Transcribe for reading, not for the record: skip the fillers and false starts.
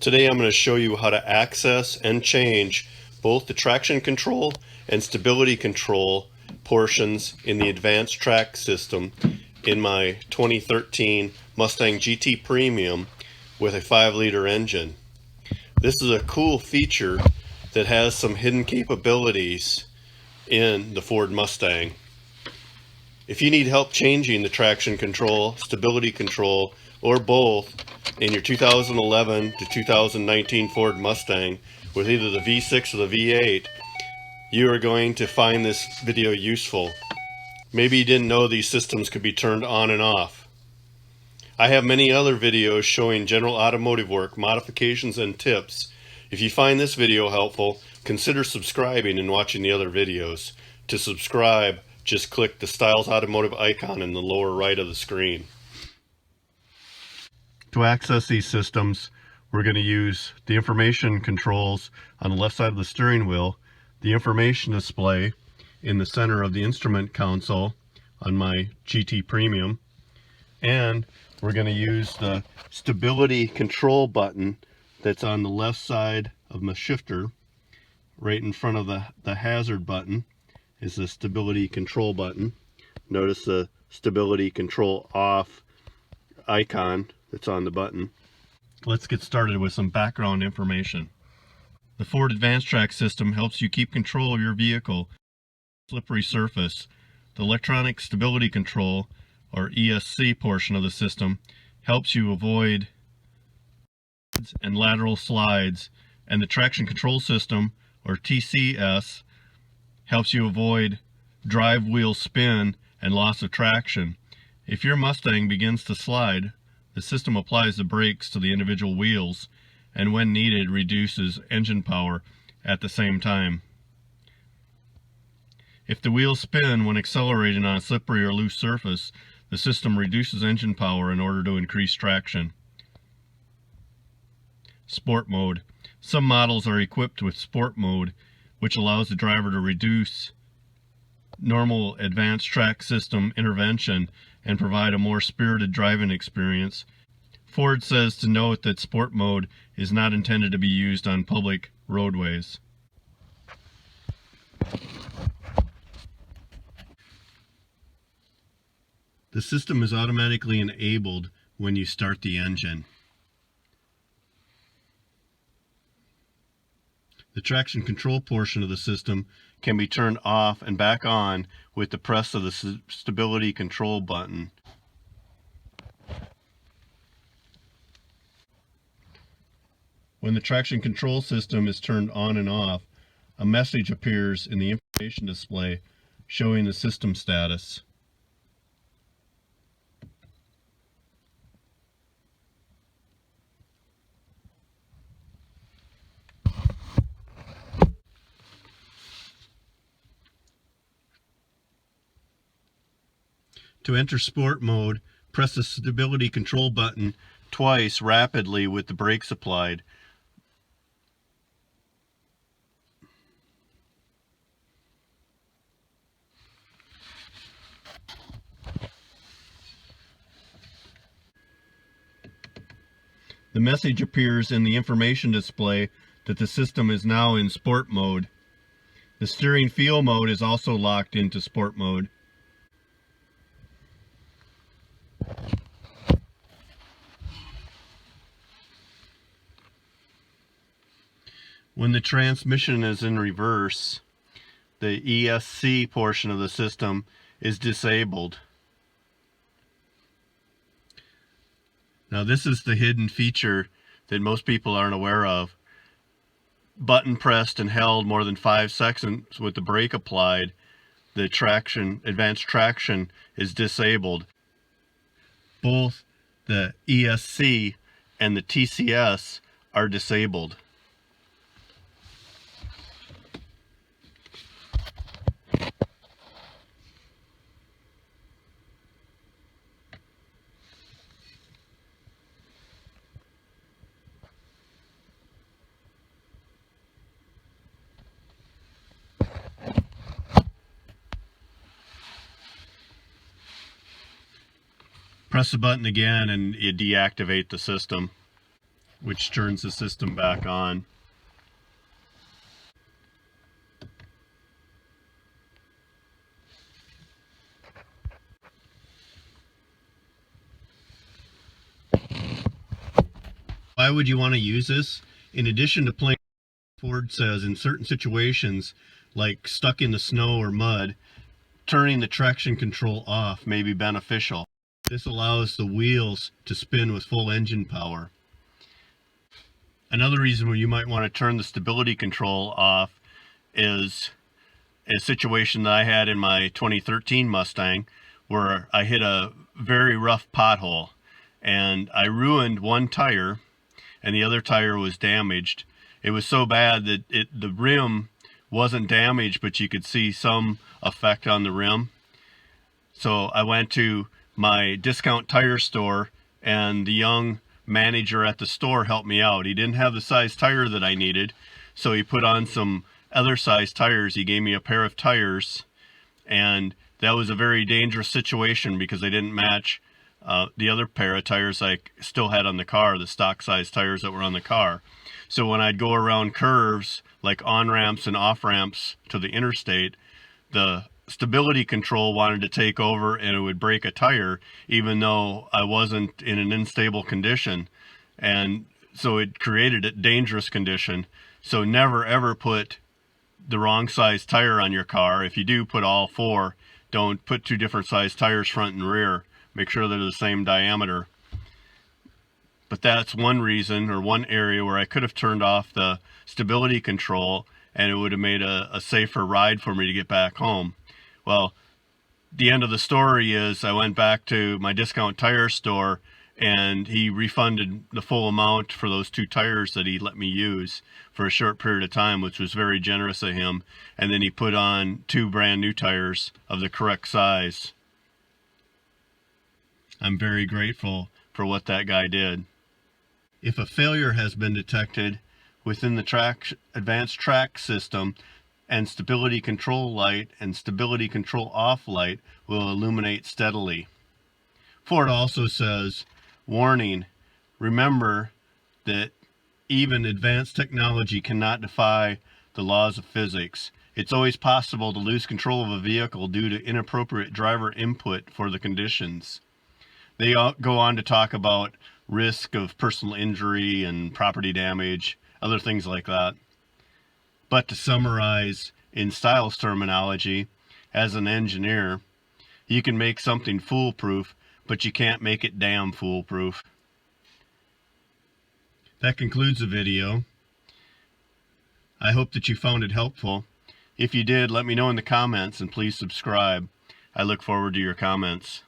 Today I'm going to show you how to access and change both the traction control and stability control portions in the Advance Trac System in my 2013 Mustang GT Premium with a 5-liter engine. This is a cool feature that has some hidden capabilities in the Ford Mustang. If you need help changing the traction control, stability control, or both in your 2011 to 2019 Ford Mustang with either the V6 or the V8, you are going to find this video useful. Maybe you didn't know these systems could be turned on and off. I have many other videos showing general automotive work, modifications, and tips. If you find this video helpful, consider subscribing and watching the other videos. To subscribe, just click the Styles Automotive icon in the lower right of the screen. To access these systems, we're going to use the information controls on the left side of the steering wheel, the information display in the center of the instrument console on my GT Premium, and we're going to use the stability control button that's on the left side of my shifter. Right in front of the hazard button is the stability control button. Notice the stability control off icon that's on the button. Let's get started with some background information. The Ford Advance Trac System helps you keep control of your vehicle on a slippery surface. The electronic stability control, or ESC portion of the system, helps you avoid and lateral slides, and the traction control system, or TCS, helps you avoid drive wheel spin and loss of traction. If your Mustang begins to slide, the system applies the brakes to the individual wheels and when needed reduces engine power at the same time. If the wheels spin when accelerating on a slippery or loose surface, the system reduces engine power in order to increase traction. Sport mode. Some models are equipped with sport mode, which allows the driver to reduce normal Advance Trac System intervention and provide a more spirited driving experience. Ford says to note that sport mode is not intended to be used on public roadways. The system is automatically enabled when you start the engine. The traction control portion of the system can be turned off and back on with the press of the stability control button. When the traction control system is turned on and off, a message appears in the information display showing the system status. To enter sport mode, press the stability control button twice rapidly with the brakes applied. The message appears in the information display that the system is now in sport mode. The steering feel mode is also locked into sport mode. When the transmission is in reverse, the ESC portion of the system is disabled. Now this is the hidden feature that most people aren't aware of. Button pressed and held more than 5 seconds with the brake applied, the advanced traction is disabled. Both the ESC and the TCS are disabled. Press the button again and you deactivate the system. which turns the system back on. Why would you want to use this? In addition to playing, Ford says in certain situations, like stuck in the snow or mud, turning the traction control off may be beneficial. This allows the wheels to spin with full engine power. Another reason where you might want to turn the stability control off is a situation that I had in my 2013 Mustang where I hit a very rough pothole and I ruined one tire and the other tire was damaged. It was so bad that the rim wasn't damaged, but you could see some effect on the rim. So I went to my discount tire store, and the young manager at the store helped me out. He didn't have the size tire that I needed, so he put on some other size tires. He gave me a pair of tires, and that was a very dangerous situation because they didn't match the other pair of tires I still had on the car, the stock size tires that were on the car. So when I'd go around curves, like on-ramps and off-ramps to the interstate, the stability control wanted to take over and it would break a tire even though I wasn't in an unstable condition. And so it created a dangerous condition. So never ever put the wrong size tire on your car. If you do, put all four. Don't put two different size tires front and rear. Make sure they're the same diameter. But that's one reason, or one area where I could have turned off the stability control and it would have made a safer ride for me to get back home. Well, the end of the story is I went back to my discount tire store and he refunded the full amount for those two tires that he let me use for a short period of time, which was very generous of him. And then he put on two brand new tires of the correct size. I'm very grateful for what that guy did. If a failure has been detected within the Advance Trac System, and stability control light and stability control off light will illuminate steadily. Ford also says, warning, remember that even advanced technology cannot defy the laws of physics. It's always possible to lose control of a vehicle due to inappropriate driver input for the conditions. They go on to talk about risk of personal injury and property damage, other things like that. But to summarize in styles terminology, as an engineer, you can make something foolproof, but you can't make it damn foolproof. That concludes the video. I hope that you found it helpful. If you did, let me know in the comments and please subscribe. I look forward to your comments.